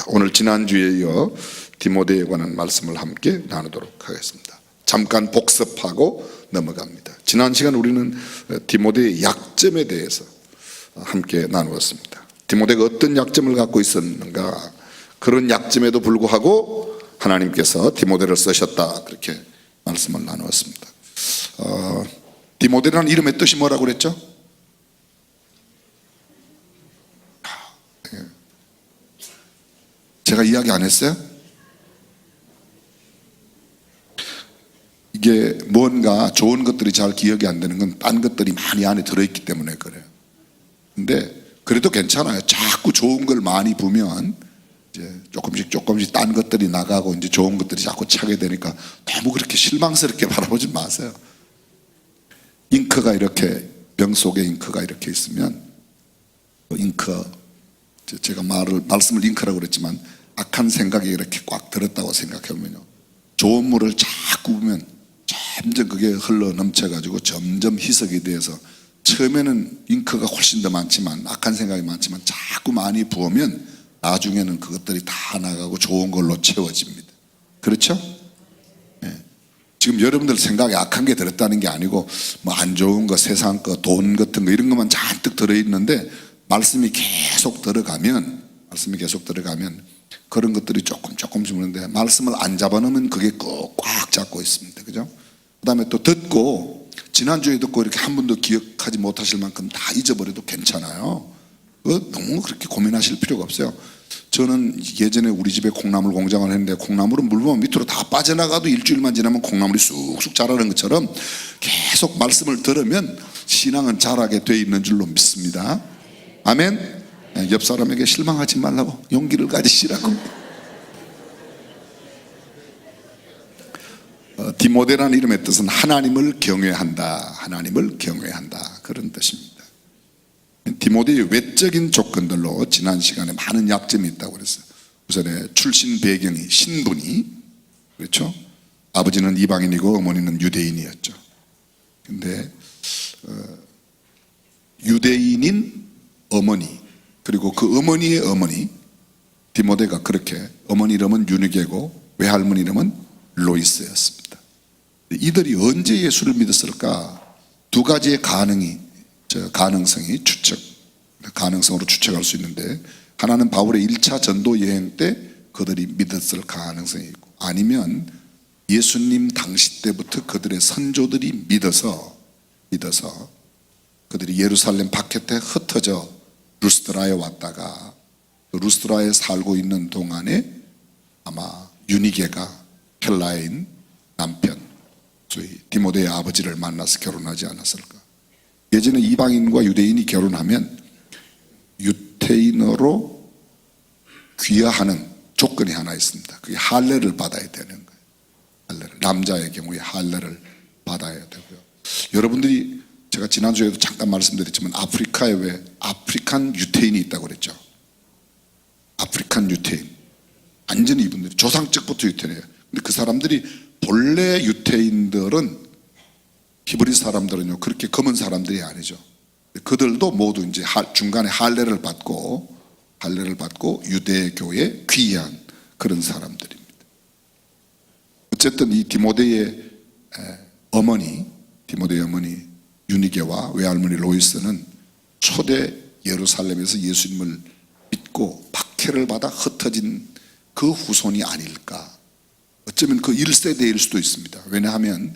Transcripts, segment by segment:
오늘 지난주에 이어 디모데에 관한 말씀을 함께 나누도록 하겠습니다. 잠깐 복습하고 넘어갑니다. 지난 시간 우리는 디모데의 약점에 대해서 함께 나누었습니다. 디모데가 어떤 약점을 갖고 있었는가, 그런 약점에도 불구하고 하나님께서 디모데를 쓰셨다, 그렇게 말씀을 나누었습니다. 디모데라는 이름의 뜻이 뭐라고 그랬죠? 제가 이야기 안 했어요? 이게 뭔가 좋은 것들이 잘 기억이 안 되는 건 딴 것들이 많이 안에 들어있기 때문에 그래요. 근데 그래도 괜찮아요. 자꾸 좋은 걸 많이 보면 이제 조금씩 딴 것들이 나가고 이제 좋은 것들이 자꾸 차게 되니까 너무 그렇게 실망스럽게 바라보지 마세요. 잉크가 이렇게, 병 속에 잉크가 이렇게 있으면 잉크, 제가 말씀을 잉크라고 그랬지만 악한 생각이 이렇게 꽉 들었다고 생각해보면요, 좋은 물을 자꾸 보면 점점 그게 흘러 넘쳐가지고 점점 희석이 돼서 처음에는 잉크가 훨씬 더 많지만, 악한 생각이 많지만 자꾸 많이 부으면 나중에는 그것들이 다 나가고 좋은 걸로 채워집니다. 그렇죠? 네. 지금 여러분들 생각에 악한 게 들었다는 게 아니고 뭐 안 좋은 거, 세상 거, 돈 같은 거 이런 것만 잔뜩 들어있는데 말씀이 계속 들어가면 그런 것들이 조금씩 오는데 말씀을 안 잡아놓으면 그게 꽉 잡고 있습니다. 그죠? 그 다음에 또 듣고, 지난주에 듣고 이렇게 한 번도 기억하지 못하실 만큼 다 잊어버려도 괜찮아요. 너무 그렇게 고민하실 필요가 없어요. 저는 예전에 우리 집에 콩나물 공장을 했는데, 콩나물은 물 부으면 밑으로 다 빠져나가도 일주일만 지나면 콩나물이 쑥쑥 자라는 것처럼 계속 말씀을 들으면 신앙은 자라게 돼 있는 줄로 믿습니다. 아멘. 옆 사람에게 실망하지 말라고, 용기를 가지시라고. 디모데라는 이름의 뜻은 하나님을 경외한다, 하나님을 경외한다, 그런 뜻입니다. 디모데의 외적인 조건들로 지난 시간에 많은 약점이 있다고 그랬어요. 우선에 출신 배경이, 신분이, 그렇죠? 아버지는 이방인이고 어머니는 유대인이었죠. 근데 유대인인 어머니, 그리고 그 어머니의 어머니, 디모데가 그렇게, 어머니 이름은 유니게고 외할머니 이름은 로이스였습니다. 이들이 언제 예수를 믿었을까? 두 가지의 가능성으로 추측할 수 있는데, 하나는 바울의 1차 전도 여행 때 그들이 믿었을 가능성이 있고, 아니면 예수님 당시 때부터 그들의 선조들이 믿어서 그들이 예루살렘 바깥에 흩어져 루스드라에 왔다가 루스드라에 살고 있는 동안에 아마 유니게가 헬라인 남편, 소위 디모데의 아버지를 만나서 결혼하지 않았을까. 예전에 이방인과 유대인이 결혼하면 유태인으로 귀화하는 조건이 하나 있습니다. 그게 할례를 받아야 되는 거예요. 할례를, 남자의 경우에 할례를 받아야 되고요. 여러분들이, 제가 지난주에도 잠깐 말씀드렸지만 아프리카에 왜 아프리칸 유태인이 있다고 그랬죠? 아프리칸 유태인, 완전히 이분들이 조상적부터 유태인이에요. 근데 그 사람들이, 본래 유태인들은, 히브리 사람들은요 그렇게 검은 사람들이 아니죠. 그들도 모두 이제 중간에 할례를 받고 유대교에 귀한 그런 사람들입니다. 어쨌든 이 디모데의 어머니 유니게와 외할머니 로이스는 초대 예루살렘에서 예수님을 믿고 박해를 받아 흩어진 그 후손이 아닐까. 어쩌면 그 1세대일 수도 있습니다. 왜냐하면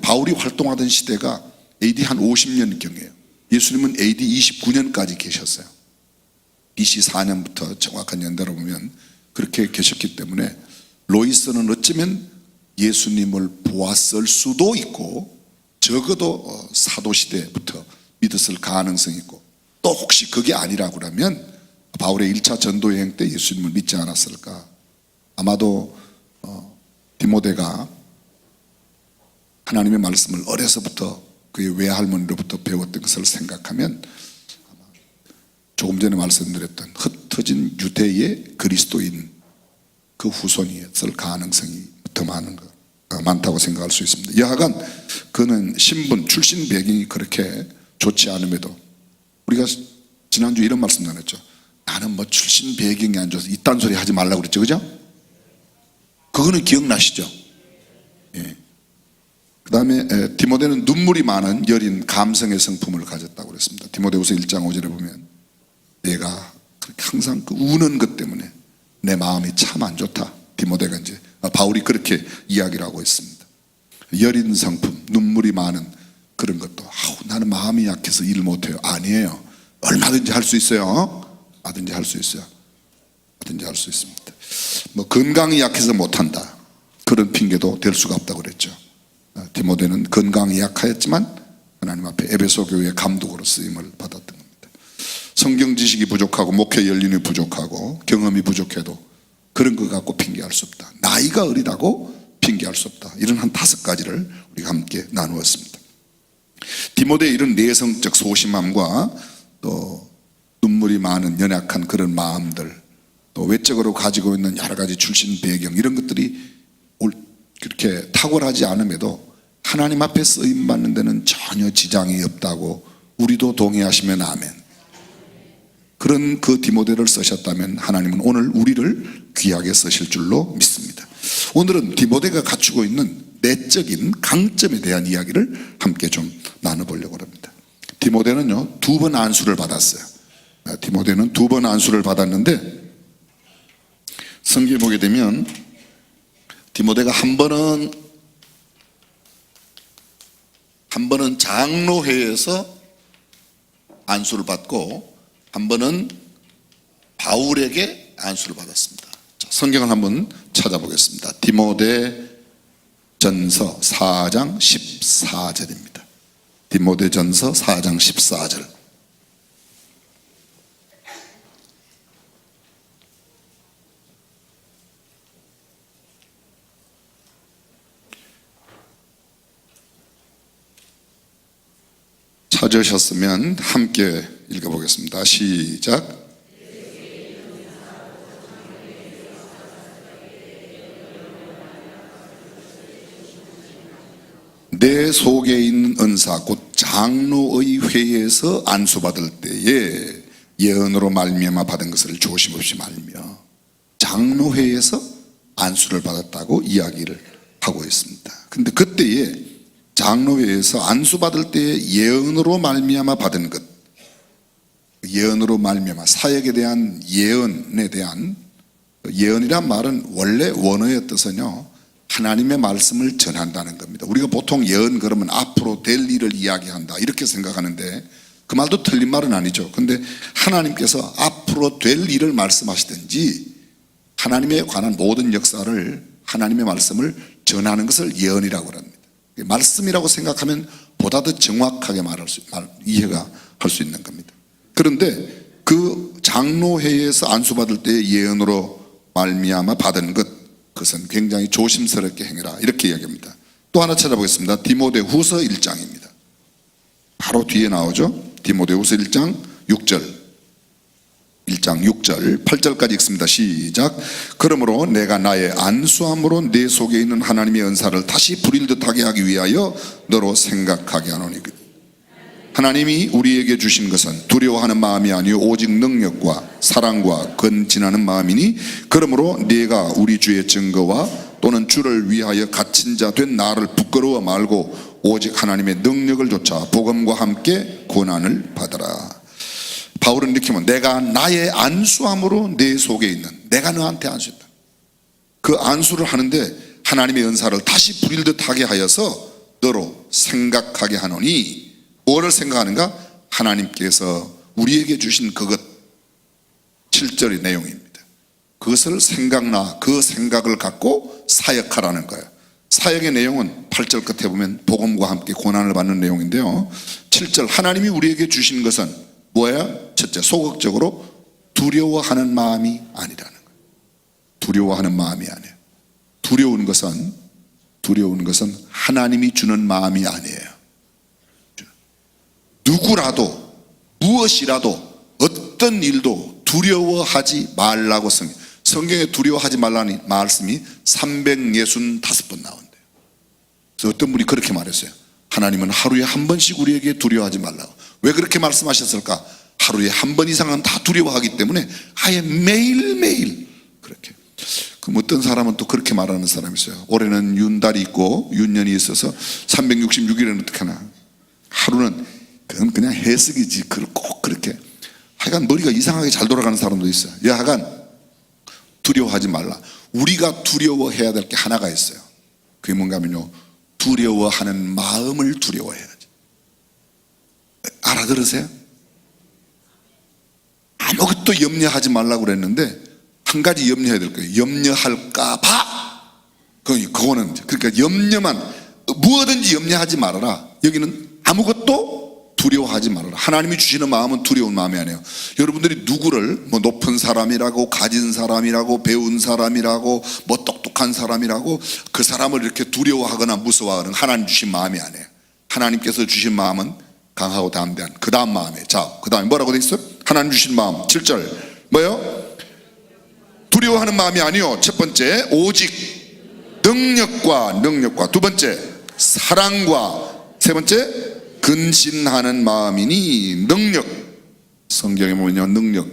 바울이 활동하던 시대가 AD 한 50년경이에요. 예수님은 AD 29년까지 계셨어요. BC 4년부터 정확한 연대로 보면 그렇게 계셨기 때문에 로이스는 어쩌면 예수님을 보았을 수도 있고, 적어도 사도시대부터 믿었을 가능성이 있고, 또 혹시 그게 아니라고 그러면 바울의 1차 전도여행 때 예수님을 믿지 않았을까. 아마도 디모데가 하나님의 말씀을 어려서부터 그의 외할머니로부터 배웠던 것을 생각하면 조금 전에 말씀드렸던 흩어진 유대의 그리스도인 그 후손이었을 가능성이 더 많다고 생각할 수 있습니다. 여하간 그는 신분, 출신 배경이 그렇게 좋지 않음에도, 우리가 지난주 이런 말씀 나눴죠. 나는 뭐 출신 배경이 안 좋아서 이딴 소리 하지 말라고 그랬죠, 그죠? 그거는 기억나시죠? 예. 그 다음에 디모데는 눈물이 많은 여린 감성의 성품을 가졌다고 그랬습니다. 디모데후서 1장 5절에 보면 내가 항상 그 우는 것 때문에 내 마음이 참 안 좋다. 디모데가 이제 바울이 그렇게 이야기를 하고 있습니다. 여린 성품, 눈물이 많은 그런 것도 나는 마음이 약해서 일을 못해요. 아니에요. 얼마든지 할 수 있어요. 얼마든지 할 수 있어요. 얼마든지 할 수 있습니다. 뭐 건강이 약해서 못한다. 그런 핑계도 될 수가 없다고 그랬죠. 디모데는 건강이 약하였지만 하나님 앞에 에베소 교회의 감독으로 쓰임을 받았던 겁니다. 성경 지식이 부족하고 목회 연륜이 부족하고 경험이 부족해도 그런 것 갖고 핑계할 수 없다. 나이가 어리다고 핑계할 수 없다. 이런 한 5가지를 우리가 함께 나누었습니다. 디모데의 이런 내성적 소심함과 또 눈물이 많은 연약한 그런 마음들, 또 외적으로 가지고 있는 여러 가지 출신 배경, 이런 것들이 그렇게 탁월하지 않음에도 하나님 앞에 쓰임받는 데는 전혀 지장이 없다고 우리도 동의하시면 아멘. 그런 그 디모데를 쓰셨다면 하나님은 오늘 우리를 귀하게 쓰실 줄로 믿습니다. 오늘은 디모데가 갖추고 있는 내적인 강점에 대한 이야기를 함께 좀 나눠보려고 합니다. 디모데는요 2번 안수를 받았어요. 디모데는 2번 안수를 받았는데 성경에 보게 되면 디모데가 한 번은 장로회에서 안수를 받고 한 번은 바울에게 안수를 받았습니다. 자, 성경을 한번 찾아보겠습니다. 디모데 전서 4장 14절입니다. 디모데 전서 4장 14절. 찾으셨으면 함께 읽어보겠습니다. 시작. 내 속에 있는 은사 곧 장로의 회에서 안수받을 때에 예언으로 말미암아 받은 것을 조심 없이 말며, 장로회에서 안수를 받았다고 이야기를 하고 있습니다. 근데 그때에 장로회에서 안수받을 때에 예언으로 말미암아 받은 것, 예언으로 말미암아 사역에 대한 예언에 대한, 예언이란 말은 원래 원어의 뜻은요 하나님의 말씀을 전한다는 겁니다. 우리가 보통 예언 그러면 앞으로 될 일을 이야기한다 이렇게 생각하는데 그 말도 틀린 말은 아니죠. 근데 하나님께서 앞으로 될 일을 말씀하시든지 하나님에 관한 모든 역사를, 하나님의 말씀을 전하는 것을 예언이라고 합니다. 말씀이라고 생각하면 보다 더 정확하게 이해가 할 수 있는 겁니다. 그런데 그 장로회에서 안수받을 때 예언으로 말미암아 받은 것, 그것은 굉장히 조심스럽게 행해라 이렇게 이야기합니다. 또 하나 찾아보겠습니다. 디모데후서 1장입니다. 바로 뒤에 나오죠. 디모데후서 1장 6절. 1장 6절 8절까지 읽습니다. 시작. 그러므로 내가 나의 안수함으로 내 속에 있는 하나님의 은사를 다시 부릴 듯하게 하기 위하여 너로 생각하게 하노니, 하나님이 우리에게 주신 것은 두려워하는 마음이 아니요 오직 능력과 사랑과 건진하는 마음이니, 그러므로 네가 우리 주의 증거와 또는 주를 위하여 갇힌 자 된 나를 부끄러워 말고 오직 하나님의 능력을 좇아 복음과 함께 고난을 받아라. 바울은 이렇게 하면 내가 나의 안수함으로 내 속에 있는, 내가 너한테 안수했다. 그 안수를 하는데 하나님의 은사를 다시 부릴 듯하게 하여서 너로 생각하게 하노니, 뭐를 생각하는가? 하나님께서 우리에게 주신 그것, 7절의 내용입니다. 그것을 생각나, 그 생각을 갖고 사역하라는 거예요. 사역의 내용은 8절 끝에 보면 복음과 함께 고난을 받는 내용인데요, 7절 하나님이 우리에게 주신 것은 뭐예요? 첫째, 소극적으로 두려워하는 마음이 아니라는 거예요. 두려워하는 마음이 아니에요. 두려운 것은 하나님이 주는 마음이 아니에요. 누구라도 무엇이라도 어떤 일도 두려워하지 말라고 성경에 두려워하지 말라는 말씀이 365번 나온대요. 그래서 어떤 분이 그렇게 말했어요. 하나님은 하루에 한 번씩 우리에게 두려워하지 말라고. 왜 그렇게 말씀하셨을까? 하루에 한 번 이상은 다 두려워하기 때문에 아예 매일매일 그렇게. 그럼 어떤 사람은 또 그렇게 말하는 사람이 있어요. 올해는 윤달이 있고 윤년이 있어서 366일은 어떻게 하나. 하루는 그건 그냥 해석이지. 그걸 꼭 그렇게. 하여간 머리가 이상하게 잘 돌아가는 사람도 있어요. 하여간 두려워하지 말라. 우리가 두려워해야 될 게 하나가 있어요. 그게 뭔가 하면요, 두려워하는 마음을 두려워해야지. 알아들으세요? 아무것도 염려하지 말라고 그랬는데 한 가지 염려해야 될 거예요. 염려할까 봐. 그거는 그러니까 염려만, 무엇든지 염려하지 말아라. 여기는 아무것도 두려워하지 말아라. 하나님이 주시는 마음은 두려운 마음이 아니에요. 여러분들이 누구를 뭐 높은 사람이라고, 가진 사람이라고, 배운 사람이라고, 뭐 똑똑한 사람이라고 그 사람을 이렇게 두려워하거나 무서워하는 하나님 주신 마음이 아니에요. 하나님께서 주신 마음은 강하고 담대한 그 다음 마음이에요. 자, 그 다음에 뭐라고 돼 있어요? 하나님 주신 마음 7절 뭐예요? 두려워하는 마음이 아니요, 첫 번째 오직 능력과 두 번째 사랑과 세 번째 근신하는 마음이니. 능력, 성경에 보면요, 능력,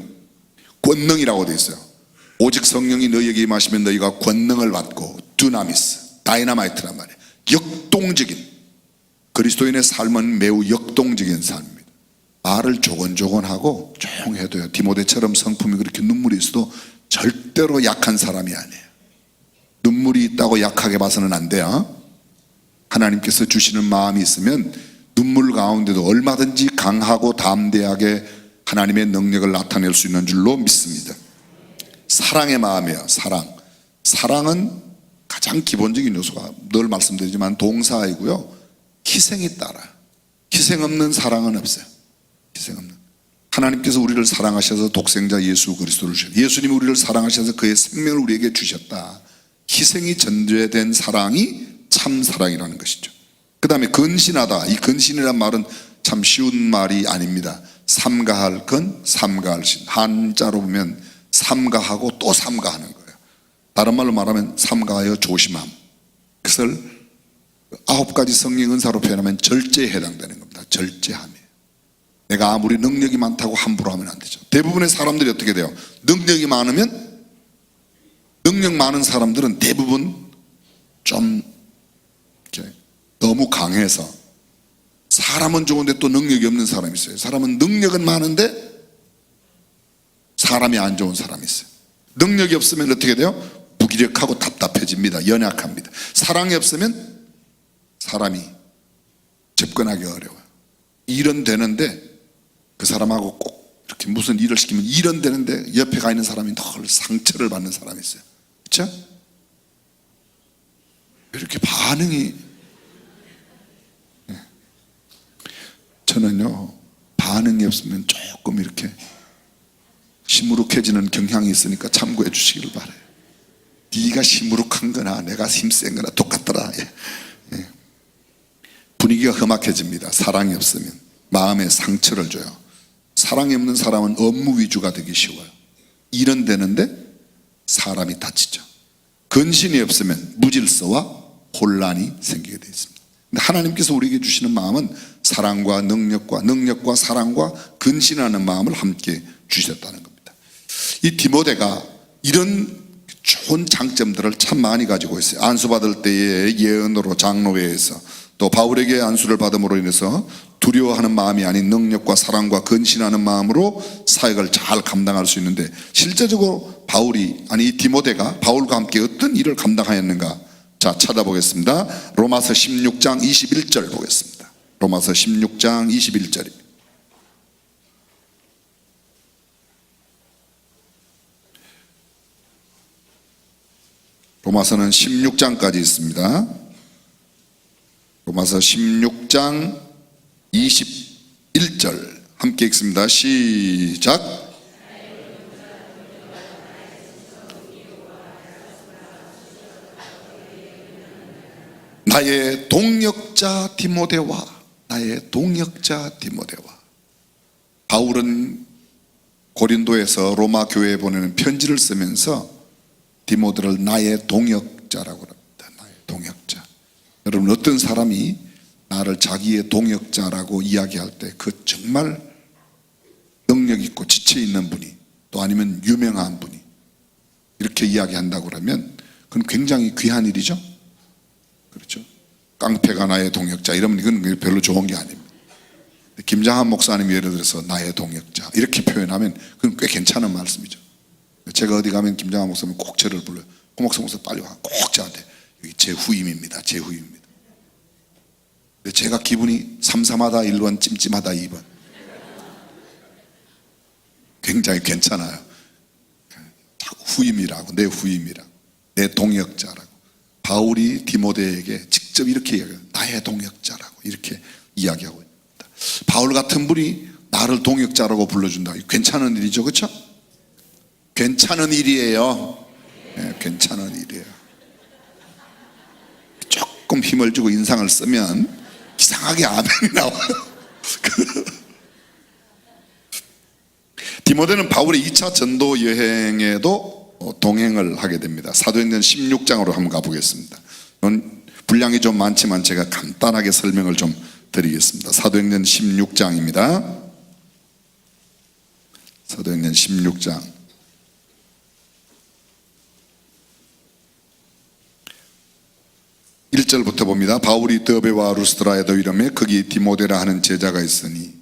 권능이라고 되어 있어요. 오직 성령이 너희에게 임하시면 너희가 권능을 받고, 두나미스, 다이나마이트란 말이에요. 역동적인, 그리스도인의 삶은 매우 역동적인 삶입니다. 말을 조곤조곤하고 조용해도요, 디모데처럼 성품이 그렇게 눈물이 있어도 절대로 약한 사람이 아니에요. 눈물이 있다고 약하게 봐서는 안 돼요. 하나님께서 주시는 마음이 있으면 눈물 가운데도 얼마든지 강하고 담대하게 하나님의 능력을 나타낼 수 있는 줄로 믿습니다. 사랑의 마음이에요. 사랑은 가장 기본적인 요소가 늘 말씀드리지만 동사이고요, 희생이 따라. 희생 없는 사랑은 없어요. 희생 없는. 하나님께서 우리를 사랑하셔서 독생자 예수 그리스도를 주셨다. 예수님이 우리를 사랑하셔서 그의 생명을 우리에게 주셨다. 희생이 전제된 사랑이 참 사랑이라는 것이죠. 그 다음에 근신하다. 이 근신이란 말은 참 쉬운 말이 아닙니다. 삼가할 근, 삼가할 신. 한자로 보면 삼가하고 또 삼가하는 거예요. 다른 말로 말하면 삼가하여 조심함. 그것을 9가지 성령 은사로 표현하면 절제에 해당되는 겁니다. 절제함이에요. 내가 아무리 능력이 많다고 함부로 하면 안 되죠. 대부분의 사람들이 어떻게 돼요? 능력이 많으면, 능력 많은 사람들은 대부분 좀 이렇게 너무 강해서, 사람은 좋은데 또 능력이 없는 사람이 있어요. 사람은 능력은 많은데 사람이 안 좋은 사람이 있어요. 능력이 없으면 어떻게 돼요? 무기력하고 답답해집니다. 연약합니다. 사랑이 없으면 사람이 접근하기 어려워요. 일은 되는데 그 사람하고 꼭 이렇게 무슨 일을 시키면 일은 되는데 옆에 가 있는 사람이 늘 상처를 받는 사람이 있어요. 그렇죠? 이렇게 반응이, 저는요, 반응이 없으면 조금 이렇게 시무룩해지는 경향이 있으니까 참고해 주시기를 바라요. 네가 시무룩한 거나 내가 힘센 거나 똑같더라. 분위기가 험악해집니다. 사랑이 없으면 마음에 상처를 줘요. 사랑이 없는 사람은 업무 위주가 되기 쉬워요. 일은 되는데 사람이 다치죠. 근신이 없으면 무질서와 혼란이 생기게 되어 있습니다. 근데 하나님께서 우리에게 주시는 마음은 사랑과 능력과 사랑과 근신하는 마음을 함께 주셨다는 겁니다. 이 디모데가 이런 좋은 장점들을 참 많이 가지고 있어요. 안수받을 때의 예언으로 장로회에서, 또 바울에게 안수를 받음으로 인해서 두려워하는 마음이 아닌 능력과 사랑과 근신하는 마음으로 사역을 잘 감당할 수 있는데, 실제적으로 이 디모데가 바울과 함께 어떤 일을 감당하였는가? 자, 찾아보겠습니다. 로마서 16장 21절 보겠습니다. 로마서 16장 21절입니다. 로마서는 16장까지 있습니다. 로마서 16장 21절 함께 읽습니다. 시작. 나의 동역자 디모데와, 바울은 고린도에서 로마 교회에 보내는 편지를 쓰면서 디모데를 나의 동역자라고 합니다. 나의 동역자. 여러분, 어떤 사람이 나를 자기의 동역자라고 이야기할 때 그 정말 능력 있고 지체 있는 분이, 또 아니면 유명한 분이 이렇게 이야기한다고 그러면 그건 굉장히 귀한 일이죠. 그렇죠. 깡패가 나의 동역자 이러면 이건 별로 좋은 게 아닙니다. 김장한 목사님이 예를 들어서 나의 동역자 이렇게 표현하면 그건 꽤 괜찮은 말씀이죠. 제가 어디 가면 김장한 목사님 꼭 저를 불러요. 고목사 목사 빨리 와. 꼭 저한테 여기 제 후임입니다. 제 후임입니다. 제가 기분이 삼삼하다 1번, 찜찜하다 2번. 굉장히 괜찮아요. 후임이라고, 내 후임이라고, 내 동역자라고. 바울이 디모데에게 직접 이렇게 이야기해요. 나의 동역자라고 이렇게 이야기하고 있다. 바울 같은 분이 나를 동역자라고 불러준다. 괜찮은 일이죠, 그렇죠? 괜찮은 일이에요. 네, 괜찮은 일이에요. 조금 힘을 주고 인상을 쓰면 이상하게 아멘이 나와요. 디모데는 바울의 2차 전도 여행에도 동행을 하게 됩니다. 사도행전 16장으로 한번 가보겠습니다. 분량이 좀 많지만 제가 간단하게 설명을 좀 드리겠습니다. 사도행전 16장입니다. 사도행전 16장 1절부터 봅니다. 바울이 더베와 루스드라에도 이르매 거기 디모데라 하는 제자가 있으니,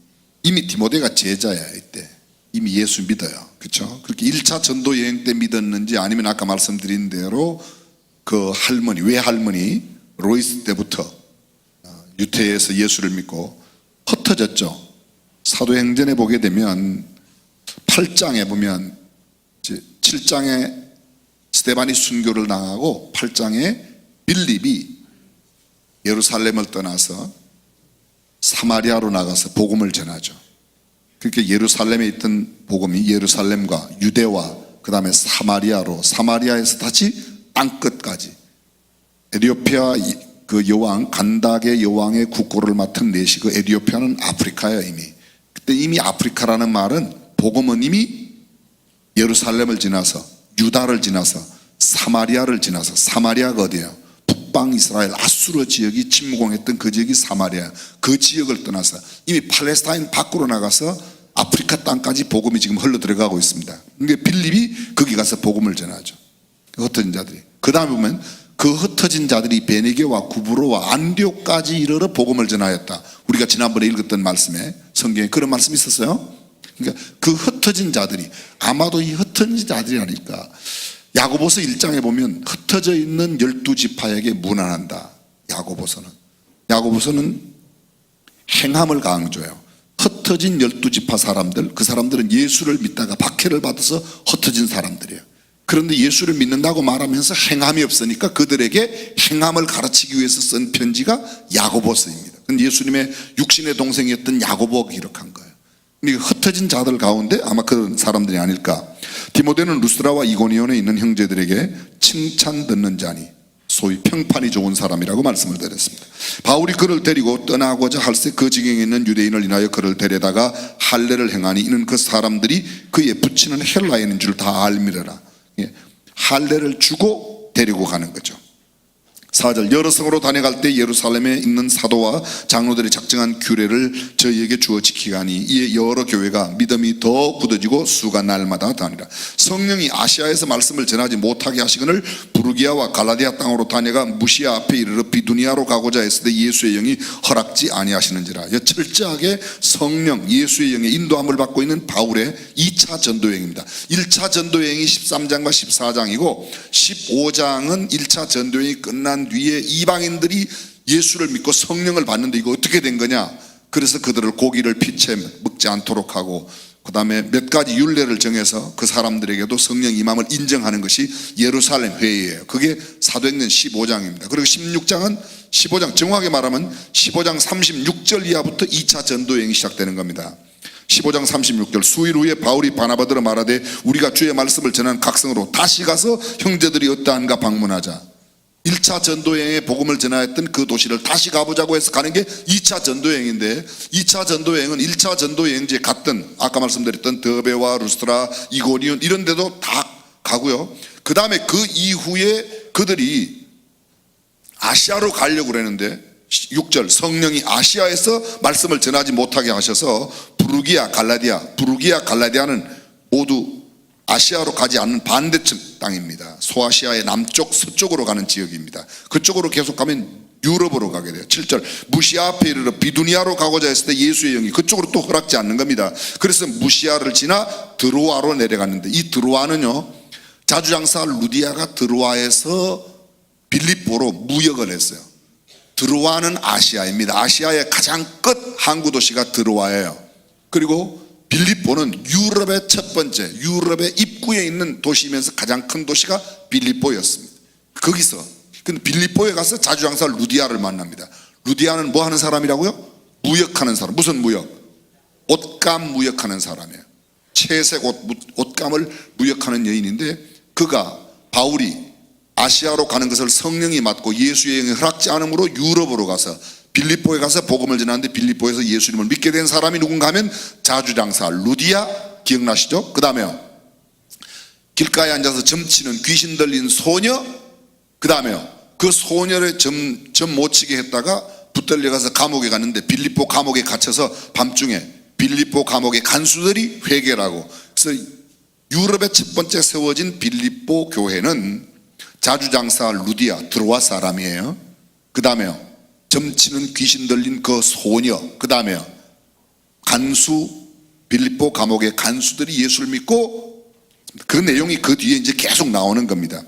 이미 디모데가 제자야. 이때 이미 예수 믿어요. 그렇죠? 그렇게 1차 전도 여행 때 믿었는지 아니면 아까 말씀드린 대로 그 할머니, 외할머니 로이스 때부터 유태에서 예수를 믿고 흩어졌죠. 사도행전에 보게 되면 8장에 보면 7장에 스데반이 순교를 당하고 8장에 빌립이 예루살렘을 떠나서 사마리아로 나가서 복음을 전하죠. 그렇게 예루살렘에 있던 복음이 예루살렘과 유대와 그 다음에 사마리아로, 사마리아에서 다시 땅끝까지, 에티오피아 그 여왕 간닥의 여왕의 국고를 맡은 내시 그 에티오피아는 아프리카예요. 이미 그때 이미 아프리카라는 말은 복음은 이미 예루살렘을 지나서 유다를 지나서 사마리아를 지나서, 사마리아가 어디예요? 북방 이스라엘 아수르 지역이 침공했던 그 지역이 사마리아, 그 지역을 떠나서 이미 팔레스타인 밖으로 나가서 아프리카 땅까지 복음이 지금 흘러 들어가고 있습니다. 그러니까 빌립이 거기 가서 복음을 전하죠. 흩어진 자들이. 그 다음에 보면 그 흩어진 자들이 베네게와 구브로와 안디옥까지 이르러 복음을 전하였다. 우리가 지난번에 읽었던 말씀에 성경에 그런 말씀이 있었어요. 그러니까 그 흩어진 자들이, 아마도 이 흩어진 자들이 아닐까. 야고보서 1장에 보면 흩어져 있는 12지파에게 문안한다. 야고보서는 행함을 강조해요. 흩어진 12지파 사람들, 그 사람들은 예수를 믿다가 박해를 받아서 흩어진 사람들이에요. 그런데 예수를 믿는다고 말하면서 행함이 없으니까 그들에게 행함을 가르치기 위해서 쓴 편지가 야고보서입니다. 예수님의 육신의 동생이었던 야고보가 기록한 거예요. 흩어진 자들 가운데 아마 그런 사람들이 아닐까. 디모데는 루스드라와 이고니온에 있는 형제들에게 칭찬 듣는 자니, 소위 평판이 좋은 사람이라고 말씀을 드렸습니다. 바울이 그를 데리고 떠나고자 할새 그 지경에 있는 유대인을 인하여 그를 데려다가 할례를 행하니 이는 그 사람들이 그에 붙이는 헬라인인 줄 다 알미르라. 할례를 주고 데리고 가는 거죠. 4절 여러 성으로 다녀갈 때 예루살렘에 있는 사도와 장로들이 작정한 규례를 저희에게 주어 지키게 하니 이에 여러 교회가 믿음이 더 굳어지고 수가 날마다 다니라. 성령이 아시아에서 말씀을 전하지 못하게 하시거늘 부르기아와 갈라디아 땅으로 다녀가 무시아 앞에 이르러 비두니아로 가고자 했을 때 예수의 영이 허락지 아니하시는지라. 철저하게 성령 예수의 영의 인도함을 받고 있는 바울의 2차 전도여행입니다. 1차 전도여행이 13장과 14장이고 15장은 1차 전도여행이 끝난 뒤에 이방인들이 예수를 믿고 성령을 받는데 이거 어떻게 된 거냐. 그래서 그들을 고기를 피채 먹지 않도록 하고 그 다음에 몇 가지 율례를 정해서 그 사람들에게도 성령 임함을 인정하는 것이 예루살렘 회의예요. 그게 사도행전 15장입니다. 그리고 16장은 15장 정확하게 말하면 15장 36절 이하부터 2차 전도여행이 시작되는 겁니다. 15장 36절 수일 후에 바울이 바나바더러 말하되 우리가 주의 말씀을 전한 각성으로 다시 가서 형제들이 어떠한가 방문하자. 1차 전도여행에 복음을 전하였던 그 도시를 다시 가보자고 해서 가는 게 2차 전도여행인데, 2차 전도여행은 1차 전도여행지에 갔던 아까 말씀드렸던 더베와 루스드라, 이고니온 이런 데도 다 가고요. 그 다음에 그 이후에 그들이 아시아로 가려고 그랬는데 6절 성령이 아시아에서 말씀을 전하지 못하게 하셔서 부르기아, 갈라디아는 모두 아시아로 가지 않는 반대측 땅입니다. 소아시아의 남쪽 서쪽으로 가는 지역입니다. 그쪽으로 계속 가면 유럽으로 가게 돼요. 7절 무시아 앞에 이르러 비두니아로 가고자 했을 때 예수의 영이 그쪽으로 또 허락지 않는 겁니다. 그래서 무시아를 지나 드로아로 내려갔는데, 이 드로아는요, 자주장사 루디아가 드로아에서 빌립보로 무역을 했어요. 드로아는 아시아입니다. 아시아의 가장 끝 항구 도시가 드로아예요. 그리고 빌립보는 유럽의 첫 번째, 유럽의 입구에 있는 도시이면서 가장 큰 도시가 빌립보였습니다. 거기서, 근데 빌립보에 가서 자주장사 루디아를 만납니다. 루디아는 뭐 하는 사람이라고요? 무역하는 사람. 무슨 무역? 옷감 무역하는 사람이에요. 채색 옷감을 무역하는 여인인데, 그가 바울이 아시아로 가는 것을 성령이 맡고 예수의 영이 허락지 않으므로 유럽으로 가서 빌립보에 가서 복음을 전하는데, 빌립보에서 예수님을 믿게 된 사람이 누군가 하면 자주장사 루디아, 기억나시죠? 그 다음에요, 길가에 앉아서 점치는 귀신 들린 소녀, 그 다음에요, 그 소녀를 점 못 치게 했다가 붙들려가서 감옥에 갔는데, 빌립보 감옥에 갇혀서 밤중에 빌립보 감옥의 간수들이 회개를 하고, 그래서 유럽의 첫 번째 세워진 빌립보 교회는 자주장사 루디아, 드로아 사람이에요. 그 다음에요, 점치는 귀신 들린 그 소녀, 그 다음에요, 간수, 빌립보 감옥의 간수들이 예수를 믿고, 그 내용이 그 뒤에 이제 계속 나오는 겁니다.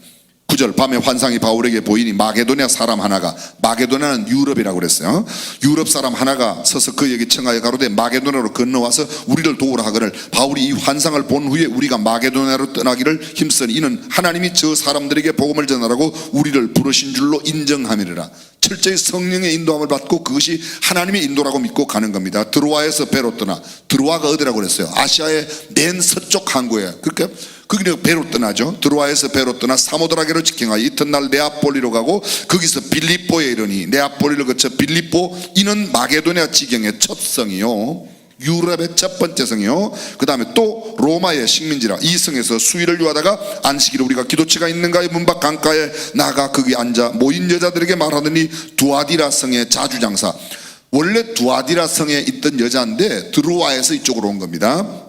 9절 밤에 환상이 바울에게 보이니 마게도냐 사람 하나가, 마게도냐는 유럽이라고 그랬어요. 유럽 사람 하나가 서서 그에게 청하여 가로되 마게도냐로 건너와서 우리를 도우라 하거늘, 바울이 이 환상을 본 후에 우리가 마게도냐로 떠나기를 힘쓰니 이는 하나님이 저 사람들에게 복음을 전하라고 우리를 부르신 줄로 인정함이라. 철저히 성령의 인도함을 받고 그것이 하나님의 인도라고 믿고 가는 겁니다. 드로아에서 배로 떠나, 드로아가 어디라고 그랬어요? 아시아의 맨 서쪽 항구예요. 그러니까 거기는 배로 떠나죠. 드로아에서 배로 떠나 사모드라게로 직행하여 이튿날 네아폴리로 가고, 거기서 빌립보에 이르니 네아폴리를 거쳐 빌립보, 이는 마게도냐 지경의 첫 성이요, 유럽의 첫 번째 성이요, 그 다음에 또 로마의 식민지라. 이 성에서 수일을 유하다가 안식일에 우리가 기도처가 있는가에 문밖 강가에 나가 거기 앉아 모인 여자들에게 말하더니 두아디라 성의 자주장사, 원래 두아디라 성에 있던 여자인데 드로아에서 이쪽으로 온 겁니다.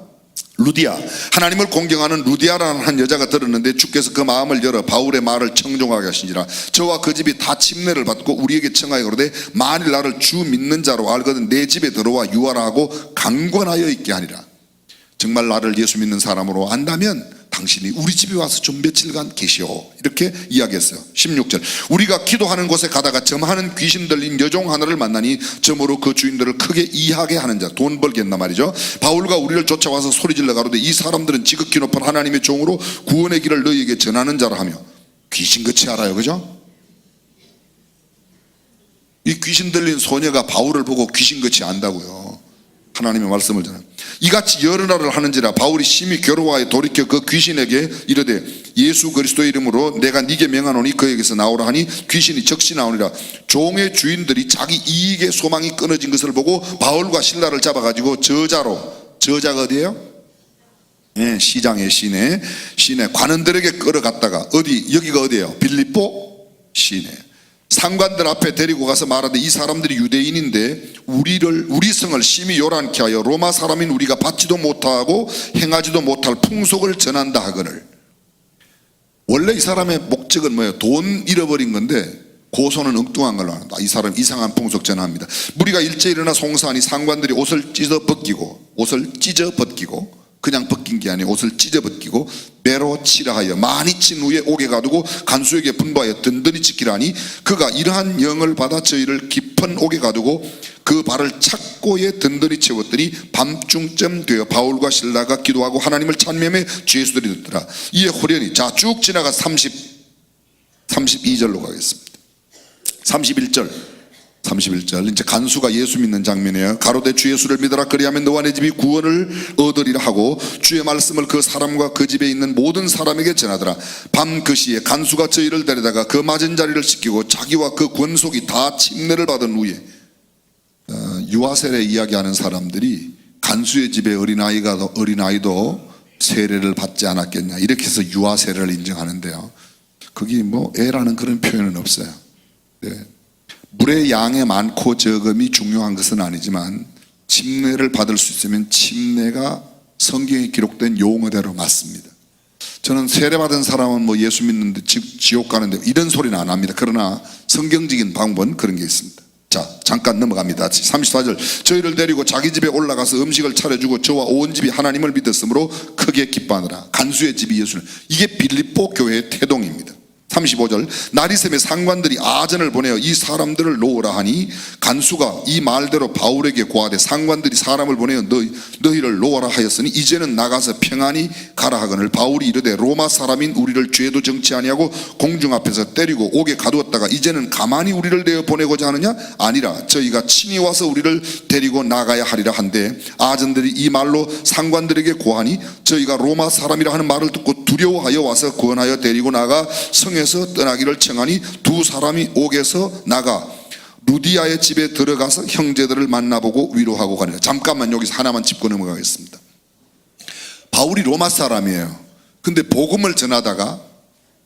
루디아, 하나님을 공경하는 루디아라는 한 여자가 들었는데 주께서 그 마음을 열어 바울의 말을 청종하게 하시니라. 저와 그 집이 다 침례를 받고 우리에게 청하여 그러되 만일 나를 주 믿는 자로 알거든 내 집에 들어와 유하라 하고 강권하여 있게 하니라. 정말 나를 예수 믿는 사람으로 안다면 당신이 우리 집에 와서 좀 며칠간 계시오, 이렇게 이야기했어요. 16절 우리가 기도하는 곳에 가다가 점하는 귀신 들린 여종 하나를 만나니 점으로 그 주인들을 크게 이하게 하는 자, 돈 벌겠나 말이죠. 바울과 우리를 쫓아와서 소리질러 가로되 이 사람들은 지극히 높은 하나님의 종으로 구원의 길을 너희에게 전하는 자라 하며. 귀신같이 알아요, 그죠? 이 귀신 들린 소녀가 바울을 보고 귀신같이 안다고요. 하나님의 말씀을 전하는. 이같이 여러 날을 하는지라 바울이 심히 괴로워하여 돌이켜 그 귀신에게 이르되 예수 그리스도의 이름으로 내가 네게 명하노니 그에게서 나오라 하니 귀신이 즉시 나오니라. 종의 주인들이 자기 이익의 소망이 끊어진 것을 보고 바울과 실라를 잡아가지고 저자가 어디예요? 네, 시장의 시내 관원들에게 끌어갔다가, 여기가 어디예요? 빌립보 시내 상관들 앞에 데리고 가서 말하되 이 사람들이 유대인인데 우리 성을 심히 요란케 하여 로마 사람인 우리가 받지도 못하고 행하지도 못할 풍속을 전한다 하거늘. 원래 이 사람의 목적은 뭐예요? 돈 잃어버린 건데 고소는 엉뚱한 걸로 한다. 이 사람 이상한 풍속 전합니다. 무리가 일제히 일어나 송사하니 상관들이 옷을 찢어 벗기고 그냥 벗긴 게 아니에요. 옷을 찢어 벗기고 매로 치라 하여 많이 친 후에 옥에 가두고 간수에게 분부하여 든든히 지키라 하니 그가 이러한 영을 받아 저희를 깊은 옥에 가두고 그 발을 착고에 든든히 채웠더니 밤중쯤 되어 바울과 실라가 기도하고 하나님을 찬미하며 주의 소리를 듣더라. 이에 호련히, 자 쭉 지나가 32절로 가겠습니다. 31절 이제 간수가 예수 믿는 장면이에요. 가로되 주 예수를 믿어라 그리하면 너와 내 집이 구원을 얻으리라 하고 주의 말씀을 그 사람과 그 집에 있는 모든 사람에게 전하더라. 밤 그 시에 간수가 저희를 데려다가 그 맞은 자리를 씻기고 자기와 그 권속이 다 침례를 받은 후에, 유아세례 이야기하는 사람들이 간수의 집에 어린아이도 세례를 받지 않았겠냐 이렇게 해서 유아세례를 인정하는데요, 거기 뭐 애라는 그런 표현은 없어요. 네. 물의 양의 많고 적음이 중요한 것은 아니지만 침례를 받을 수 있으면 침례가 성경에 기록된 용어대로 맞습니다. 저는 세례받은 사람은 뭐 예수 믿는데 지옥 가는데 이런 소리는 안 합니다. 그러나 성경적인 방법은 그런 게 있습니다. 자, 잠깐 넘어갑니다. 34절, 저희를 데리고 자기 집에 올라가서 음식을 차려주고 저와 온 집이 하나님을 믿었으므로 크게 기뻐하느라. 간수의 집이 예수는, 이게 빌립보 교회의 태동입니다. 35절, 나리샘의 상관들이 아전을 보내어 이 사람들을 놓으라 하니 간수가 이 말대로 바울에게 고하되 상관들이 사람을 보내어 너희를 놓으라 하였으니 이제는 나가서 평안히 가라 하거늘 바울이 이르되 로마 사람인 우리를 죄도 정치 아니하고 공중 앞에서 때리고 옥에 가두었다가 이제는 가만히 우리를 내어 보내고자 하느냐? 아니라 저희가 친히 와서 우리를 데리고 나가야 하리라 한데 아전들이 이 말로 상관들에게 고하니 저희가 로마 사람이라 하는 말을 듣고 두려워하여 와서 구원하여 데리고 나가 성에서 떠나기를 청하니 두 사람이 옥에서 나가 루디아의 집에 들어가서 형제들을 만나보고 위로하고 가니라. 잠깐만 여기서 하나만 짚고 넘어가겠습니다. 바울이 로마 사람이에요. 근데 복음을 전하다가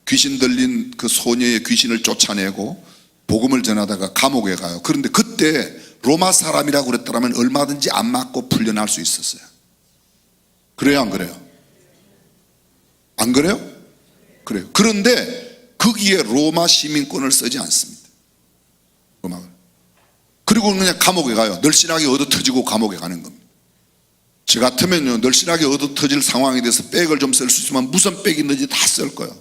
귀신 들린 그 소녀의 귀신을 쫓아내고 복음을 전하다가 감옥에 가요. 그런데 그때 로마 사람이라고 그랬더라면 얼마든지 안 맞고 풀려날 수 있었어요. 그래요, 안 그래요? 안 그래요? 그래요. 그런데 거기에 로마 시민권을 쓰지 않습니다. 로마가. 그리고 그냥 감옥에 가요. 널씬하게 얻어터지고 감옥에 가는 겁니다. 저 같으면요, 널씬하게 얻어터질 상황에 대해서 백을 좀 쓸 수 있으면 무슨 백이든지 다 쓸 거예요.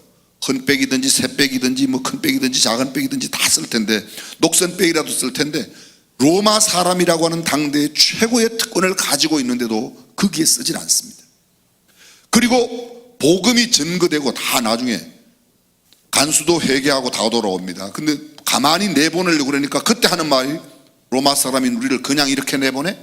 헌 백이든지 새 백이든지 뭐 큰 백이든지 작은 백이든지 다 쓸 텐데, 녹슨 백이라도 쓸 텐데 로마 사람이라고 하는 당대의 최고의 특권을 가지고 있는데도 거기에 쓰질 않습니다. 그리고 복음이 전거되고 다 나중에 간수도 회개하고 다 돌아옵니다. 근데 가만히 내보내려고 그러니까 그때 하는 말이 로마 사람인 우리를 그냥 이렇게 내보내?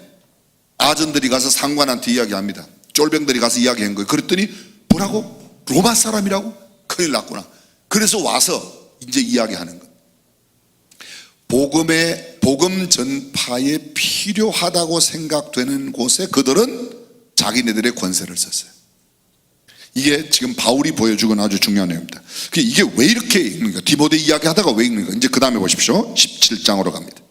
아전들이 가서 상관한테 이야기합니다. 쫄병들이 가서 이야기한 거예요. 그랬더니 뭐라고? 로마 사람이라고? 큰일 났구나. 그래서 와서 이제 이야기하는 거예요. 복음 전파에 필요하다고 생각되는 곳에 그들은 자기네들의 권세를 썼어요. 이게 지금 바울이 보여주건 아주 중요한 내용입니다. 이게 왜 이렇게 읽는가? 디모데 이야기하다가 왜 읽는가? 이제 그 다음에 보십시오. 17장으로 갑니다.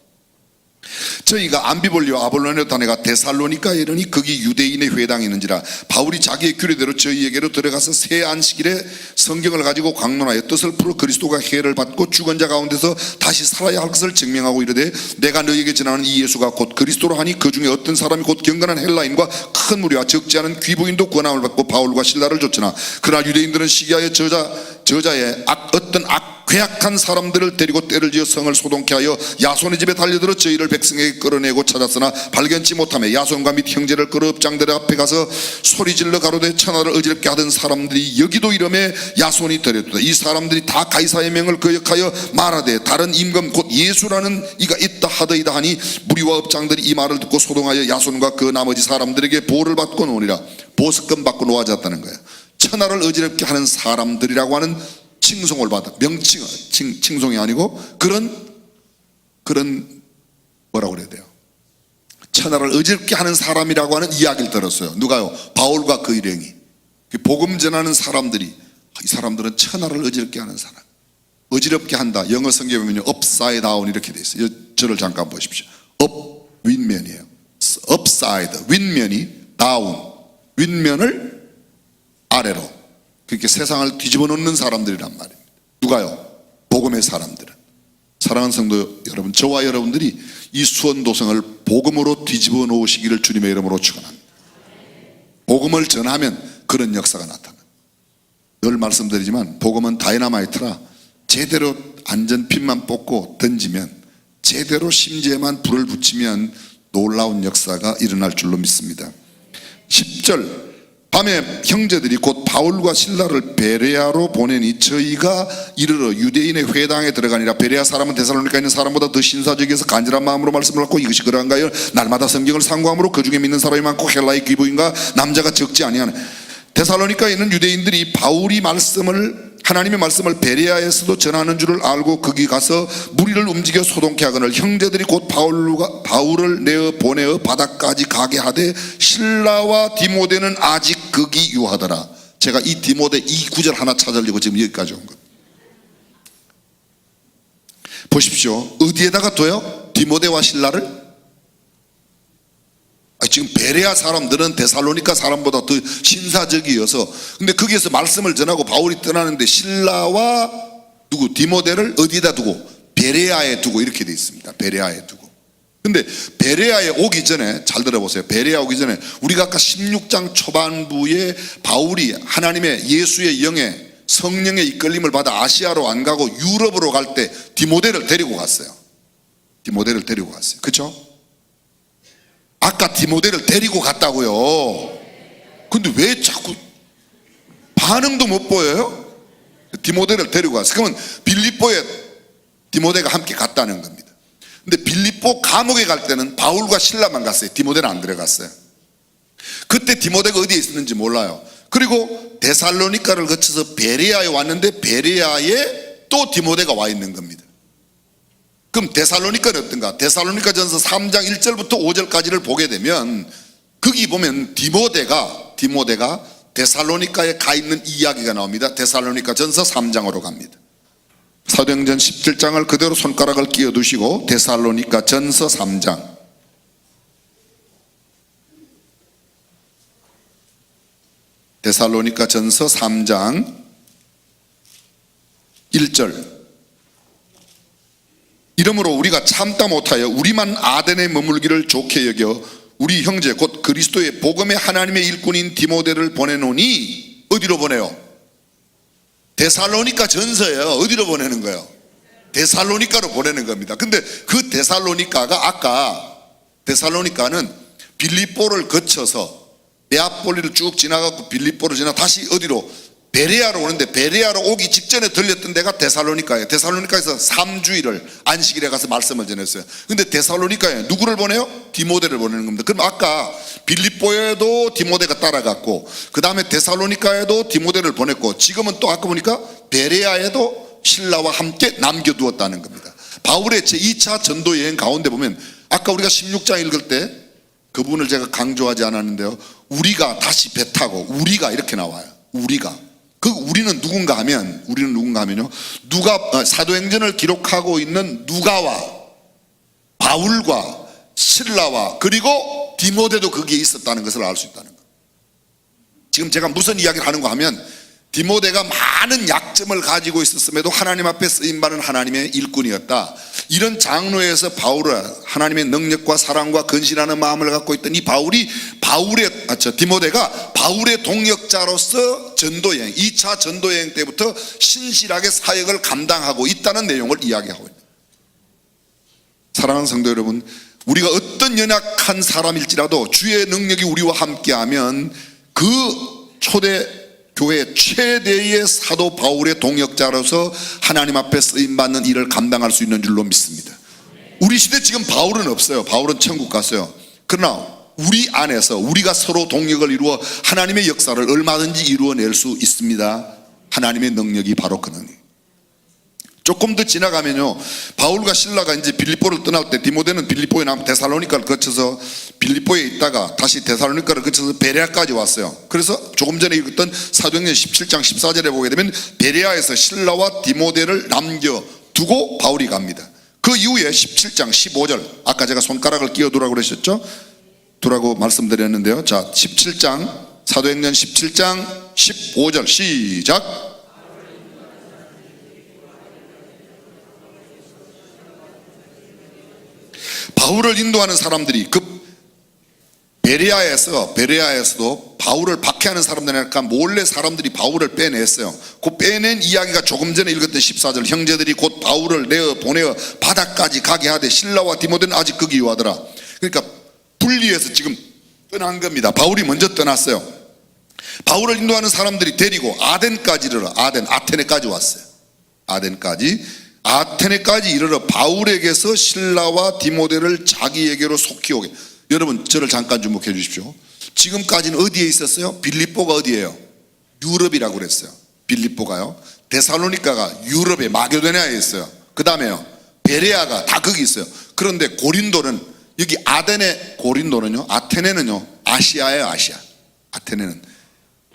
저희가 암비볼리와 아볼로니아 다내가 데살로니카에 이르니 거기 유대인의 회당이 있는지라 바울이 자기의 규례대로 저희에게로 들어가서 새 안식일에 성경을 가지고 강론하여 뜻을 풀어 그리스도가 해를 받고 죽은 자 가운데서 다시 살아야 할 것을 증명하고 이르되 내가 너희에게 전하는 이 예수가 곧 그리스도로 하니 그 중에 어떤 사람이 곧 경건한 헬라인과 큰 무리와 적지 않은 귀부인도 권함을 받고 바울과 실라를 쫓으나 그러나 유대인들은 시기하여 저자의 어떤 괴악한 사람들을 데리고 때를 지어 성을 소동케 하여 야손의 집에 달려들어 저희를 백성에게 끌어내고 찾았으나 발견치 못하며 야손과 및 형제를 끌어 업장들 앞에 가서 소리질러 가로되 천하를 어지럽게 하던 사람들이 여기도 이름에 야손이 들였도다. 이 사람들이 다 가이사의 명을 거역하여 말하되 다른 임금 곧 예수라는 이가 있다 하더이다 하니 무리와 업장들이 이 말을 듣고 소동하여 야손과 그 나머지 사람들에게 보호를 받고 노니라. 보석금 받고 놓아졌다는 거예요. 천하를 어지럽게 하는 사람들이라고 하는 칭송을 받아. 칭송이 아니고 그런 뭐라고 그래야 돼요? 천하를 어지럽게 하는 사람이라고 하는 이야기를 들었어요. 누가요? 바울과 그 일행이. 복음 전하는 사람들이, 이 사람들은 천하를 어지럽게 하는 사람. 어지럽게 한다. 영어 성경에 보면 upside down 이렇게 돼 있어요. 저를 잠깐 보십시오. up 윗면이에요. upside 윗면이 down 윗면을 아래로. 그렇게 세상을 뒤집어 놓는 사람들이란 말입니다. 누가요? 복음의 사람들은. 사랑하는 성도 여러분, 저와 여러분들이 이 수원도성을 복음으로 뒤집어 놓으시기를 주님의 이름으로 축원합니다. 복음을 전하면 그런 역사가 나타납니다. 늘 말씀드리지만 복음은 다이너마이트라 제대로 안전핀만 뽑고 던지면, 제대로 심지에만 불을 붙이면 놀라운 역사가 일어날 줄로 믿습니다. 10절, 밤에 형제들이 곧 바울과 실라를 베레아로 보내니 저희가 이르러 유대인의 회당에 들어가니라. 베레아 사람은 데살로니카에 있는 사람보다 더 신사적이어서 간절한 마음으로 말씀을 받고 이것이 그러한가요? 날마다 성경을 상고함으로 그 중에 믿는 사람이 많고 헬라의 귀부인과 남자가 적지 아니하네. 데살로니카에 있는 유대인들이 바울이 하나님의 말씀을 베레아에서도 전하는 줄을 알고 거기 가서 무리를 움직여 소동케 하거늘 형제들이 곧 바울을 내어 보내어 바다까지 가게 하되 실라와 디모데는 아직 거기 유하더라. 제가 이 디모데 이 구절 하나 찾으려고 지금 여기까지 온 것. 보십시오. 어디에다가 둬요? 디모데와 실라를 지금 베레아 사람들은 데살로니가 사람보다 더 신사적이어서, 근데 거기에서 말씀을 전하고 바울이 떠나는데 신라와 누구 디모데를 어디다 두고? 베레아에 두고 이렇게 돼 있습니다. 베레아에 두고. 근데 베레아에 오기 전에 잘 들어보세요. 베레아 오기 전에 우리가 아까 16장 초반부에 바울이 하나님의 예수의 영에 성령의 이끌림을 받아 아시아로 안 가고 유럽으로 갈 때 디모데를 데리고 갔어요. 디모데를 데리고 갔어요. 그렇죠? 아까 디모데를 데리고 갔다고요. 근데 왜 자꾸 반응도 못 보여요? 디모데를 데리고 갔어요. 그러면 빌립보에 디모데가 함께 갔다는 겁니다. 근데 빌립보 감옥에 갈 때는 바울과 실라만 갔어요. 디모데는 안 들어갔어요. 그때 디모데가 어디에 있었는지 몰라요. 그리고 데살로니가를 거쳐서 베레아에 왔는데 베레아에 또 디모데가 와 있는 겁니다. 그럼 데살로니가는 어떤가? 데살로니가전서 3장 1절부터 5절까지를 보게 되면 거기 보면 디모데가 데살로니가에 가 있는 이야기가 나옵니다. 데살로니가전서 3장으로 갑니다. 사도행전 17장을 그대로 손가락을 끼워 두시고 데살로니가전서 3장, 데살로니가전서 3장 1절. 이러므로 우리가 참다 못하여 우리만 아덴에 머물기를 좋게 여겨 우리 형제 곧 그리스도의 복음의 하나님의 일꾼인 디모데를 보내노니, 어디로 보내요? 데살로니가 전서예요. 어디로 보내는 거예요? 데살로니가로 보내는 겁니다. 근데 그 데살로니가가 아까 데살로니가는 빌립보를 거쳐서 네아폴리를 쭉 지나가고 빌립보를 지나 다시 어디로? 베레아로 오는데 베레아로 오기 직전에 들렸던 데가 데살로니가예요. 데살로니가에서 3주일을 안식일에 가서 말씀을 전했어요. 근데 데살로니가에 누구를 보내요? 디모데를 보내는 겁니다. 그럼 아까 빌립보에도 디모데가 따라갔고 그 다음에 데살로니가에도 디모데를 보냈고 지금은 또 아까 보니까 베레아에도 신라와 함께 남겨두었다는 겁니다. 바울의 제2차 전도 여행 가운데 보면 아까 우리가 16장 읽을 때 그분을 제가 강조하지 않았는데요, 우리가 다시 배 타고, 우리가 이렇게 나와요. 우리가. 그 우리는 누군가 하면요, 사도행전을 기록하고 있는 누가와 바울과 실라와 그리고 디모데도 거기에 있었다는 것을 알 수 있다는 거예요. 지금 제가 무슨 이야기를 하는가 하면 디모데가 많은 약점을 가지고 있었음에도 하나님 앞에 쓰임받은 하나님의 일꾼이었다. 이런 장로에서 바울은 하나님의 능력과 사랑과 근신하는 마음을 갖고 있던 이 디모데가 바울의 동역자로서 전도여행, 2차 전도여행 때부터 신실하게 사역을 감당하고 있다는 내용을 이야기하고 있습니다. 사랑하는 성도 여러분, 우리가 어떤 연약한 사람일지라도 주의 능력이 우리와 함께하면 그 초대 교회 최대의 사도 바울의 동역자로서 하나님 앞에 쓰임받는 일을 감당할 수 있는 줄로 믿습니다. 우리 시대 지금 바울은 없어요. 바울은 천국 갔어요. 그러나 우리 안에서 우리가 서로 동역을 이루어 하나님의 역사를 얼마든지 이루어낼 수 있습니다. 하나님의 능력이 바로 그 능력. 조금 더 지나가면요, 바울과 실라가 이제 빌립보를 떠날 때 디모데는 빌립보에 남아 데살로니가를 거쳐서 빌립보에 있다가 다시 데살로니가를 거쳐서 베레아까지 왔어요. 그래서 조금 전에 읽었던 사도행전 17장 14절에 보게 되면 베레아에서 실라와 디모데를 남겨두고 바울이 갑니다. 그 이후에 17장 15절, 아까 제가 손가락을 끼워두라고 그러셨죠? 두라고 말씀드렸는데요. 자, 17장, 사도행전 17장 15절 시작. 바울을 인도하는 사람들이 그 베레아에서도 바울을 박해하는 사람들이니까 몰래 사람들이 바울을 빼냈어요. 그 빼낸 이야기가 조금 전에 읽었던 14절, 형제들이 곧 바울을 보내어 바다까지 가게 하되 실라와 디모데는 아직 거기 유하더라. 그러니까 분리해서 지금 떠난 겁니다. 바울이 먼저 떠났어요. 바울을 인도하는 사람들이 데리고 아덴까지 이르러 아테네까지 왔어요. 아테네까지 이르러 바울에게서 실라와 디모데를 자기에게로 속히 오게. 여러분, 저를 잠깐 주목해 주십시오. 지금까지는 어디에 있었어요? 빌립보가 어디예요? 유럽이라고 그랬어요. 빌립보가요. 데살로니가가 유럽의 마게도냐에 있어요. 그 다음에요, 베레아가 다 거기 있어요. 그런데 고린도는 여기 아테네는요 아시아예요. 아시아.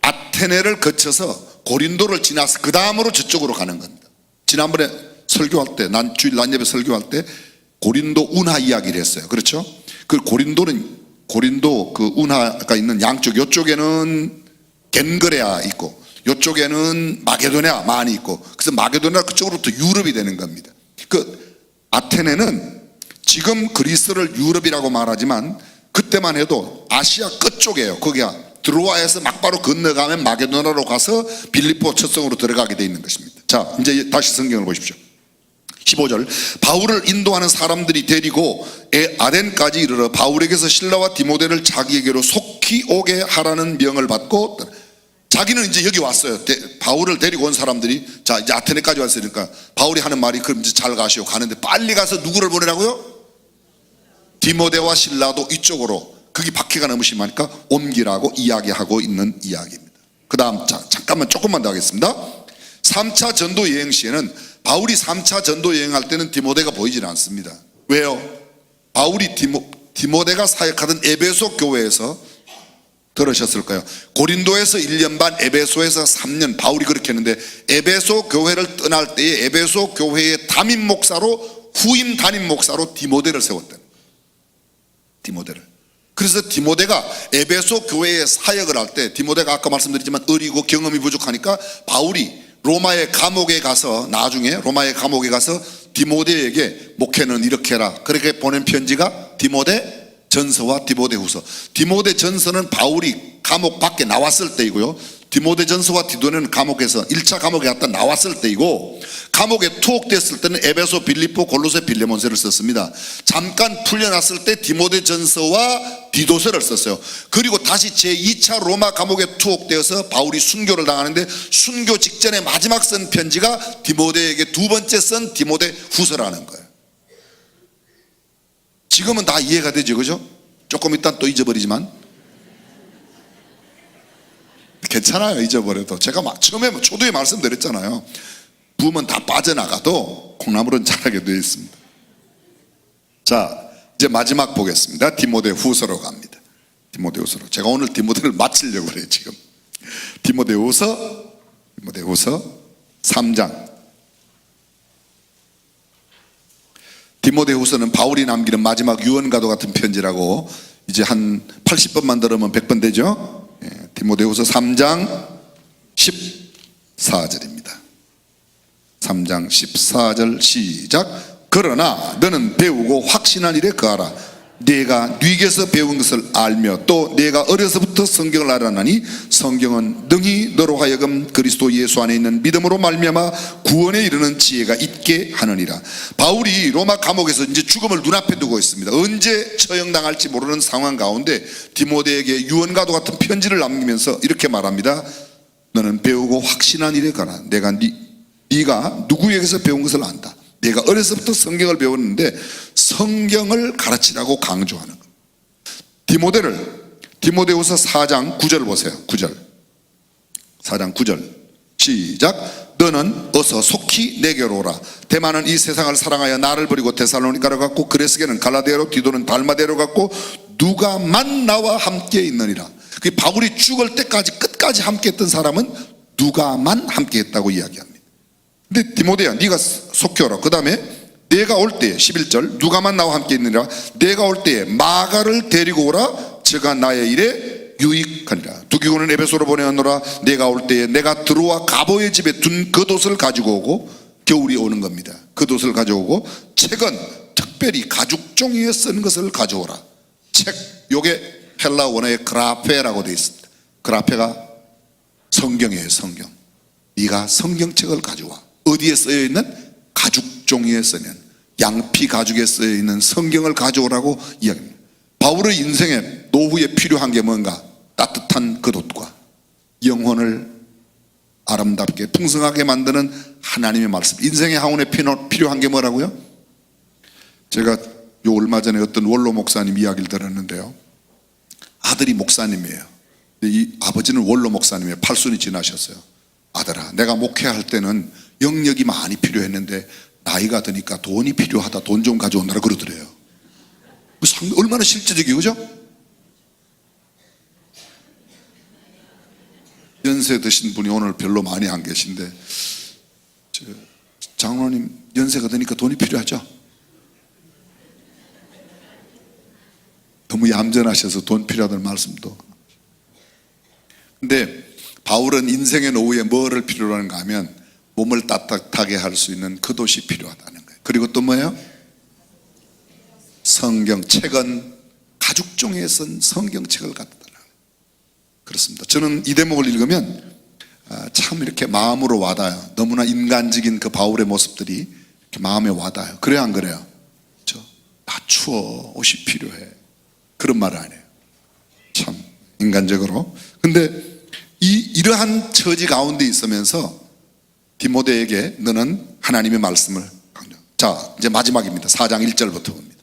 아테네를 거쳐서 고린도를 지나서 그 다음으로 저쪽으로 가는 겁니다. 지난번에 설교할 때, 주일 낮예배 설교할 때 고린도 운하 이야기를 했어요. 그렇죠? 그 고린도는 고린도 그 운하가 있는 양쪽, 요쪽에는 겐그레아 있고 요쪽에는 마게도냐 많이 있고, 그래서 마게도냐 그쪽으로부터 유럽이 되는 겁니다. 그 아테네는 지금 그리스를 유럽이라고 말하지만 그때만 해도 아시아 끝쪽이에요. 거기가 드로아에서 막바로 건너가면 마게도나로 가서 빌립보 첩성으로 들어가게 되어 있는 것입니다. 자, 이제 다시 성경을 보십시오. 15절, 바울을 인도하는 사람들이 데리고 아덴까지 이르러 바울에게서 실라와 디모데를 자기에게로 속히 오게 하라는 명을 받고, 자기는 이제 여기 왔어요. 바울을 데리고 온 사람들이 자 이제 아테네까지 왔으니까 바울이 하는 말이 그럼 이제 잘 가시오. 가는데 빨리 가서 누구를 보내라고요? 디모데와 실라도 이쪽으로, 거기 박해가 너무 심하니까 옮기라고 이야기하고 있는 이야기입니다. 그 다음 잠깐만 조금만 더 하겠습니다. 3차 전도 여행 시에는 바울이 3차 전도 여행할 때는 디모데가 보이질 않습니다. 왜요? 바울이 디모데가 사역하던 에베소 교회에서 들으셨을까요? 고린도에서 1년 반, 에베소에서 3년, 바울이 그렇게 했는데 에베소 교회를 떠날 때에 에베소 교회의 담임 목사로, 후임 담임 목사로 디모데를 세웠다. 디모데를. 그래서 디모데가 에베소 교회에 사역을 할 때, 디모데가 아까 말씀드렸지만 어리고 경험이 부족하니까 바울이 로마의 감옥에 가서, 나중에 로마의 감옥에 가서 디모데에게 목회는 이렇게 해라, 그렇게 보낸 편지가 디모데 전서와 디모데 후서. 디모데 전서는 바울이 감옥 밖에 나왔을 때이고요, 디모데 전서와 디도는 감옥에서 1차 감옥에 갔다 나왔을 때이고, 감옥에 투옥됐을 때는 에베소, 빌립보, 골로새, 빌레몬서를 썼습니다. 잠깐 풀려났을 때 디모데 전서와 디도서를 썼어요. 그리고 다시 제2차 로마 감옥에 투옥되어서 바울이 순교를 당하는데, 순교 직전에 마지막 쓴 편지가 디모데에게 두 번째 쓴 디모데 후서라는 거예요. 지금은 다 이해가 되죠, 그죠? 조금 있다 또 잊어버리지만 괜찮아요, 잊어버려도. 제가 처음에 초두에 말씀드렸잖아요. 부으면 다 빠져나가도 콩나물은 자라게 되어 있습니다. 자, 이제 마지막 보겠습니다. 디모데 후서로 갑니다. 디모데 후서로. 제가 오늘 디모데를 마치려고 그래요, 지금. 디모데 후서 3장. 디모데 후서는 바울이 남기는 마지막 유언과도 같은 편지라고, 이제 한 80번만 들으면 100번 되죠. 디모데 후서 3장 14절입니다. 3장 14절 시작. 그러나 너는 배우고 확신한 일에 거하라. 네가 네게서 배운 것을 알며 또 네가 어려서부터 성경을 알았나니 성경은 능히 너로 하여금 그리스도 예수 안에 있는 믿음으로 말미암아 구원에 이르는 지혜가 있게 하느니라. 바울이 로마 감옥에서 이제 죽음을 눈앞에 두고 있습니다. 언제 처형당할지 모르는 상황 가운데 디모데에게 유언과도 같은 편지를 남기면서 이렇게 말합니다. 너는 배우고 확신한 일에 가라. 내가 네가 누구에게서 배운 것을 안다. 내가 어려서부터 성경을 배웠는데 성경을 가르치라고 강조하는 겁니다. 디모데후서 4장 9절 보세요. 9절. 4장 9절 시작. 너는 어서 속히 내게로 오라. 데마는 이 세상을 사랑하여 나를 버리고 데살로니가로 갔고, 그레스게는 갈라디아로, 디도는 달마데로 갔고, 누가만 나와 함께 있느니라. 그 바울이 죽을 때까지 끝까지 함께 했던 사람은 누가만 함께 했다고 이야기합니다. 근데 디모데야, 네가 속히 오라. 그 다음에 내가 올 때에 11절 누가만 나와 함께 있느니라. 내가 올 때에 마가를 데리고 오라. 저가 나의 일에 유익하니라. 두기고는 에베소로 보내었노라. 내가 올 때에 내가 드로아 가보의 집에 둔 겉옷을 가지고 오고, 겨울이 오는 겁니다. 겉옷을 가져오고, 책은 특별히 가죽 종이에 쓴 것을 가져오라. 책, 요게 헬라 원어의 그라페라고 되어 있습니다. 그라페가 성경이에요, 성경. 네가 성경책을 가져와. 어디에 쓰여 있는? 가죽 종이에 쓰는, 양피 가죽에 쓰여 있는 성경을 가져오라고 이야기합니다. 바울의 인생에 노후에 필요한 게 뭔가? 따뜻한 겉옷과 영혼을 아름답게 풍성하게 만드는 하나님의 말씀. 인생의 항원에 필요한 게 뭐라고요? 제가 요 얼마 전에 어떤 원로 목사님 이야기를 들었는데요, 아들이 목사님이에요. 이 아버지는 원로 목사님이에요. 팔순이 지나셨어요. 아들아, 내가 목회할 때는 영역이 많이 필요했는데 나이가 드니까 돈이 필요하다. 돈 좀 가져오느라 그러더래요. 얼마나 실제적이에요, 그죠? 연세 드신 분이 오늘 별로 많이 안 계신데, 장로님 연세가 드니까 돈이 필요하죠? 너무 얌전하셔서 돈 필요하다는 말씀도. 근데 바울은 인생의 노후에 뭐를 필요로 하는가 하면 몸을 따뜻하게 할 수 있는 겉옷이 필요하다는 거예요. 그리고 또 뭐예요? 성경책은 가죽종이에 쓴 성경책을 갖다 달라는 거예요. 그렇습니다. 저는 이 대목을 읽으면 참 이렇게 마음으로 와닿아요. 너무나 인간적인 그 바울의 모습들이 이렇게 마음에 와닿아요. 그래요, 안 그래요? 나 추워, 옷이 필요해, 그런 말을 안 해요. 참 인간적으로. 근데 이러한 처지 가운데 있으면서 디모데에게 너는 하나님의 말씀을 강조. 자, 이제 마지막입니다. 4장 1절부터 봅니다.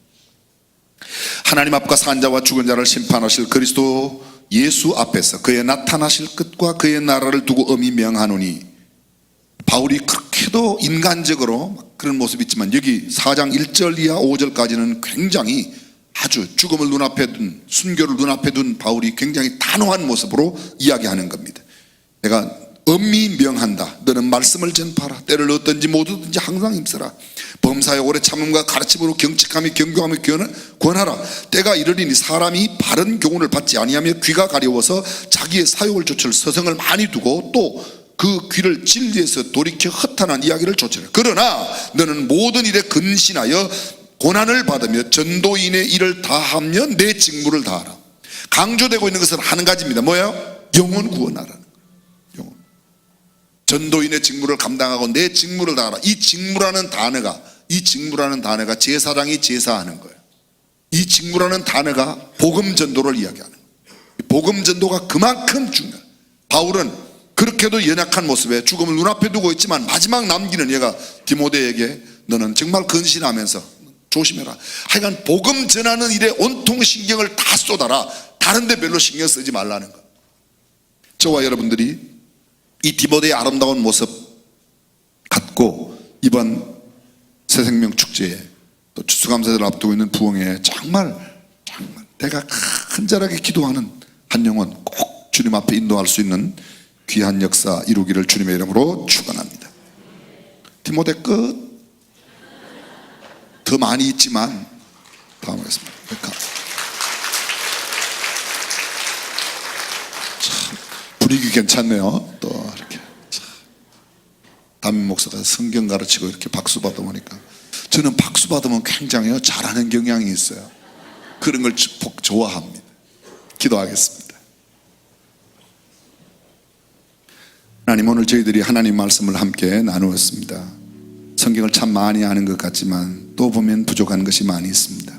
하나님 앞과 산 자와 죽은 자를 심판하실 그리스도 예수 앞에서 그의 나타나실 끝과 그의 나라를 두고 엄히 명하노니. 바울이 그렇게도 인간적으로 그런 모습이 있지만 여기 4장 1절 이하 5절까지는 굉장히 아주 죽음을 눈앞에 둔, 순교를 눈앞에 둔 바울이 굉장히 단호한 모습으로 이야기하는 겁니다. 내가 엄히 명한다. 너는 말씀을 전파하라. 때를 얻든지 못 얻든지 항상 힘쓰라. 범사에 오래 참음과 가르침으로 경직하며 경고하며 권하라. 때가 이르리니 사람이 바른 교훈을 받지 아니하며 귀가 가려워서 자기의 사욕을 좇을 서성을 많이 두고 또 그 귀를 진리에서 돌이켜 허탄한 이야기를 좇으라. 그러나 너는 모든 일에 근신하여 고난을 받으며 전도인의 일을 다하며 내 직무를 다하라. 강조되고 있는 것은 한 가지입니다. 뭐예요? 영혼 구원하라는 거예요. 전도인의 직무를 감당하고 내 직무를 다하라. 이 직무라는 단어가 제사장이 제사하는 거예요. 이 직무라는 단어가 복음 전도를 이야기하는 거예요. 복음 전도가 그만큼 중요해요. 바울은 그렇게도 연약한 모습에 죽음을 눈앞에 두고 있지만 마지막 남기는 얘가 디모데에게 너는 정말 근신하면서 조심해라. 하여간 복음 전하는 일에 온통 신경을 다 쏟아라. 다른 데 별로 신경 쓰지 말라는 거. 저와 여러분들이 이 디모데의 아름다운 모습 갖고 이번 새생명 축제에 또 추수감사절을 앞두고 있는 부흥회에 정말 내가 간절하게 기도하는 한 영혼 꼭 주님 앞에 인도할 수 있는 귀한 역사 이루기를 주님의 이름으로 축원합니다. 디모데 끝. 더 많이 있지만 다음 하겠습니다. 참 분위기 괜찮네요. 또 이렇게 담임 목사가 성경 가르치고 이렇게 박수 받아보니까 저는 박수 받으면 굉장히 잘하는 경향이 있어요. 그런 걸 좋아합니다. 기도하겠습니다. 하나님, 오늘 저희들이 하나님 말씀을 함께 나누었습니다. 성경을 참 많이 아는 것 같지만 또 보면 부족한 것이 많이 있습니다.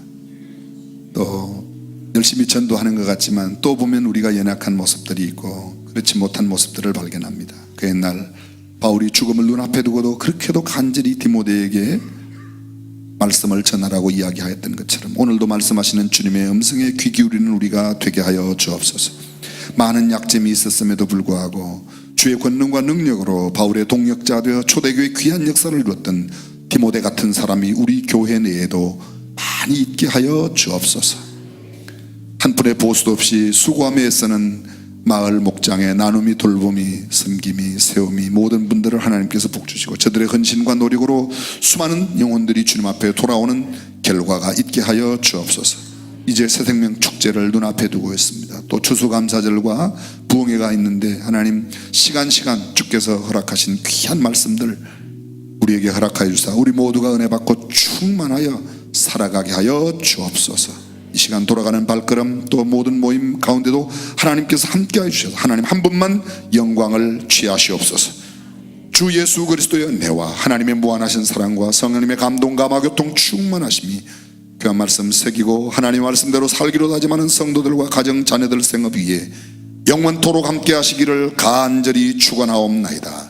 또 열심히 전도하는 것 같지만 또 보면 우리가 연약한 모습들이 있고 그렇지 못한 모습들을 발견합니다. 그 옛날 바울이 죽음을 눈앞에 두고도 그렇게도 간절히 디모데에게 말씀을 전하라고 이야기하였던 것처럼 오늘도 말씀하시는 주님의 음성에 귀 기울이는 우리가 되게 하여 주옵소서. 많은 약점이 있었음에도 불구하고 주의 권능과 능력으로 바울의 동역자 되어 초대교회의 귀한 역사를 이루었던 디모데 같은 사람이 우리 교회 내에도 많이 있게 하여 주옵소서. 한 푼의 보수도 없이 수고하며 애쓰는 마을 목장의 나눔이, 돌봄이, 섬김이, 세움이 모든 분들을 하나님께서 복주시고 저들의 헌신과 노력으로 수많은 영혼들이 주님 앞에 돌아오는 결과가 있게 하여 주옵소서. 이제 새생명 축제를 눈앞에 두고 있습니다. 또 추수감사절과 부흥회가 있는데 하나님 시간 주께서 허락하신 귀한 말씀들 우리에게 허락하여 주사 우리 모두가 은혜 받고 충만하여 살아가게 하여 주옵소서. 이 시간 돌아가는 발걸음 또 모든 모임 가운데도 하나님께서 함께하여 주셔서 하나님 한 분만 영광을 취하시옵소서. 주 예수 그리스도의 은혜와 하나님의 무한하신 사랑과 성령님의 감동 감화교통 충만하심이 그 말씀 새기고 하나님 말씀대로 살기로 다짐하는 성도들과 가정 자녀들 생업 위에 영원토록 함께 하시기를 간절히 축원하옵나이다.